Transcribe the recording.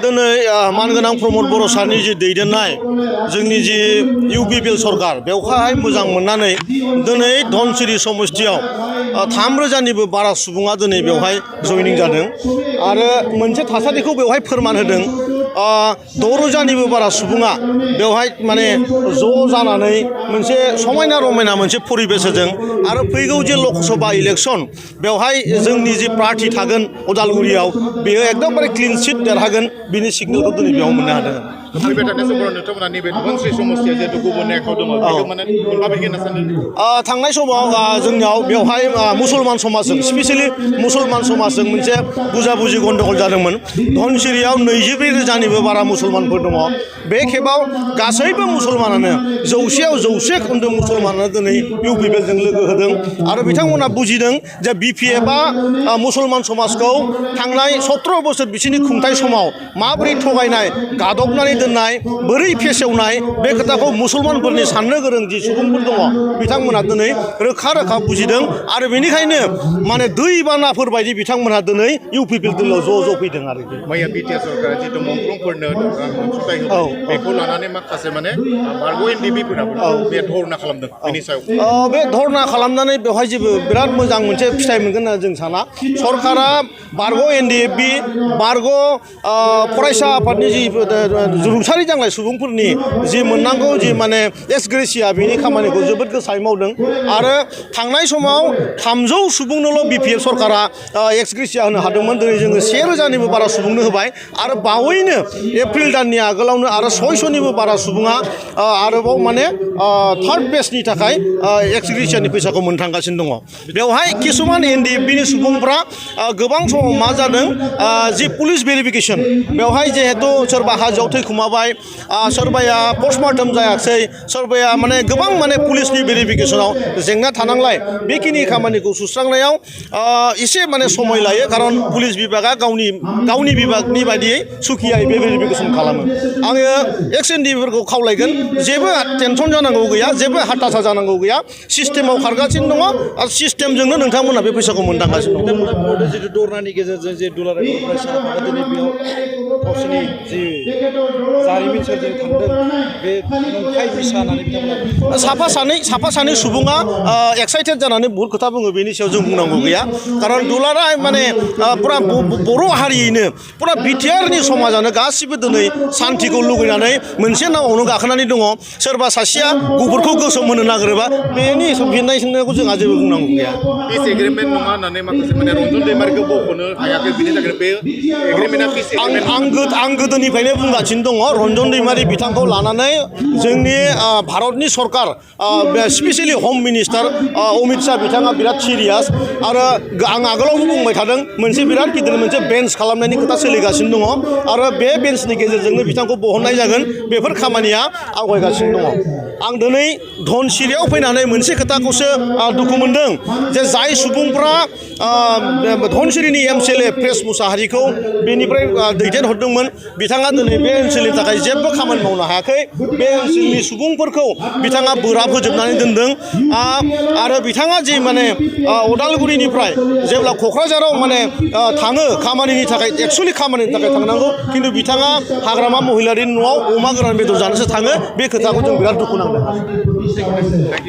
दिनै मानगोनां प्रमद बर' सारनि जि दैदेननाय जोंनि जि इउपिपिएल सरकार बेवहाय मोजां मोननानै दिनै धनसिरि समस्तियाव 3,000निबो बारा सुबुङा दिनै बेवहाय जयनिं जादों आरो मोनसे थासारिखौ बेवहाय फोरमान होदों 6,000निबो बारा सुबुङा बेवहाय माने ज' जानानै मोनसे समायना रमायना मोनसे परिबेस होदों आरो फैगौ जे लकसभा इलेक्सन बेवहाय जोंनि जि पार्टी थागोन उदालगुरियाव बेयो एकदमबारे क्लिन सिट देरहागोन बिनि सिगनेलखौ दिनै बेयाव मोननो हादों। थांनाय समाव जोंनियाव बेवहाय मुसलमान समाजजों स्पेसियेलि मुसलमान समाजजों मोनसे बुजा-बुजि गन्डगल जादोंमोन। धनसिरियाव 24,000निबो बारा मुसलमानफोर दङ। बे खेबाव गासैबो मुसलमानानो 100आव 100 खोन्दो मुसलमानानो दिनै इउपिपिएलजों लोगो होदों आरो बिथांमोना बुजिदों जे बिपिएफआ मुसलमान समाजखौ थांनाय 17 बोसोर बिसोरनि खुंथाय समाव माबोरै थगायनाय गादबनानै दोननाय बोरै फेसेवनाय बे खोथाखौ मुसलमानफोरनि साननो गोरों जि सुबुंफोर दङ बिथांमोना दिनै रोखा रोखा बुजिदों आरो बेनिखायनो माने दैबानाफोर बायदि बिथांमोनहा दिनै इउपिपिएल दिल्लीयाव ज' फैदों आरोखि। मैया बिटिआर सरकारा जितु मुंख्लंफोरनो अनसुंथाइ होबाय बेखौ लानानै माखासे माने बारग' एनडिपिफोराबो बे धरना खालामदों बेनि सायाव बे धरना खालामनानै बेवहाय जेबो बिराद मोजां मोनसे फिथाइ मोनगोन होनना जों साना। सरकारा बारग' एनडिएफबि बारग' फरायसा आफादनि जि रुंसारि जानाय सुबुंफोरनि जि मोननांगौ जि माने एक्स ग्रेसिया बेनि खामानिखौ जोबोद गोसायै मावदों आरो थांनाय समाव 300 सुबुंनोल' बिपिएफ सरकारा एक्स ग्रेसिया होनो हादोंमोन। दिनै जोङो 1,000निबो बारा सुबुंनो होबाय आरो बावैनो एप्रिल दाननि आगोलावनो आरो 600निबो बारा सुबुङा आरोबाव माने थार्ड फेजनि थाखाय एक्स ग्रेसियानि फैसाखौ मोनथांगासिनो दङ। बेवहाय किसुमान एनडिएफबिनि सुबुंफ्रा गोबां समाव मा जादों जि पुलिस भेरिफिकेसन बेवहाय जिहेतु सोरबा हाजोआव थैखुमाबाय सोरबाया पस्टमार्टम जायाखै सोरबाया माने गोबां माने पुलिसनि भेरिफिकेसनाव जेंना थानांलाय बेखिनि खामानिखौ सुस्रांनायाव एसे माने समय लायो खारन पुलिस बिभागा गावनि बिभागनि बायदियै सुखियायै बे भेरिफिकेसन खालामो। आङो एक्स एनडिएफफोरखौ खावलायगोन जेबो टेनसन जानांगौ गैया जेबो हाथासा जानांगौ गैया सिस्टेमाव खारगासिनो दङ आरो सिस्टेमजोंनो नोंथांमोना बे फैसाखौ मोनदांगासिनो दङ। जितु धरनानि गेजेरजों जे दुलाराय फरायसा आफादा दिनै बेयाव गावसोरनि जि जारिमिन सोरजिनो थांदों बे नंखाय मिसा होननानै बिथांमोना साफा सानै सुबुङा एक्साइटेड जानानै बहुत खोथा बुङो बेनि सायाव जों बुंनांगौ गैया खारन दुलाराय माने पुरा बर' हारियैनो पुरा बिटिआरनि समाजानो गासिबो दिनै सान्थिखौ लुगैनानै मोनसे नावावनो गाखोनानै दङ। सोरबा सासेया गुफुरखौ गोसोम होनो नागिरोबा बेनि फिननाय सोंनायखौ जोंहा जेबो बुंनांगौ गैया। पिस एग्रिमेन्ट नङा होननानै माखासे माने रन्जन दैमारिखौ बख'नो हायाखै बिनि थाखाय बे एग्रिमेन्टआ पिस एग्रिमेन्ट आं गोदोनिफ्रायनो बुंगासिनो दङ रन्जन दैमारि बिथांखौ लानानै जोंनि भारतनि सरकार स्पेसियेलि हम मिनिस्टार अमित शाह बिथाङा बिराद सिरियास आरो आं आगोलावनो बुंबाय थादों मोनसे बिराद गिदिर मोनसे बेन्च खालामनायनि खोथा सोलिगासिनो दङ आरो बे बेन्चनि गेजेरजोंनो बिथांखौ बहननाय जागोन बेफोर खामानिया आवगायगासिनो दङ। आं दिनै धनसिरियाव फैनानै मोनसे खोथाखौसो दुखु मोनदों जे जाय सुबुंफ्रा धनसिरिनि एमसिएलए प्रेस मुसाहारिखौ बेनिफ्राय दैदेनहरदोंमोन बिथाङा दिनै बे ओनसोलनि थाखाय जेबो खामानि मावनो हायाखै। बे ओनसोलनि सुबुंफोरखौ बिथाङा बोराब होजोबनानै दोनदों आरो बिथाङा जि माने उदालगुरिनिफ्राय जेब्ला क'क्राझाराव माने थाङो खामानिनि थाखाय एक्सुवेलि खामानिनि थाखाय थांनांगौ खिन्थु बिथाङा हाग्रामा महिलारिनि न'आव अमा गोरान बेदर जानोसो थाङो बे खोथाखौ जों बिराद दुखु नांदों।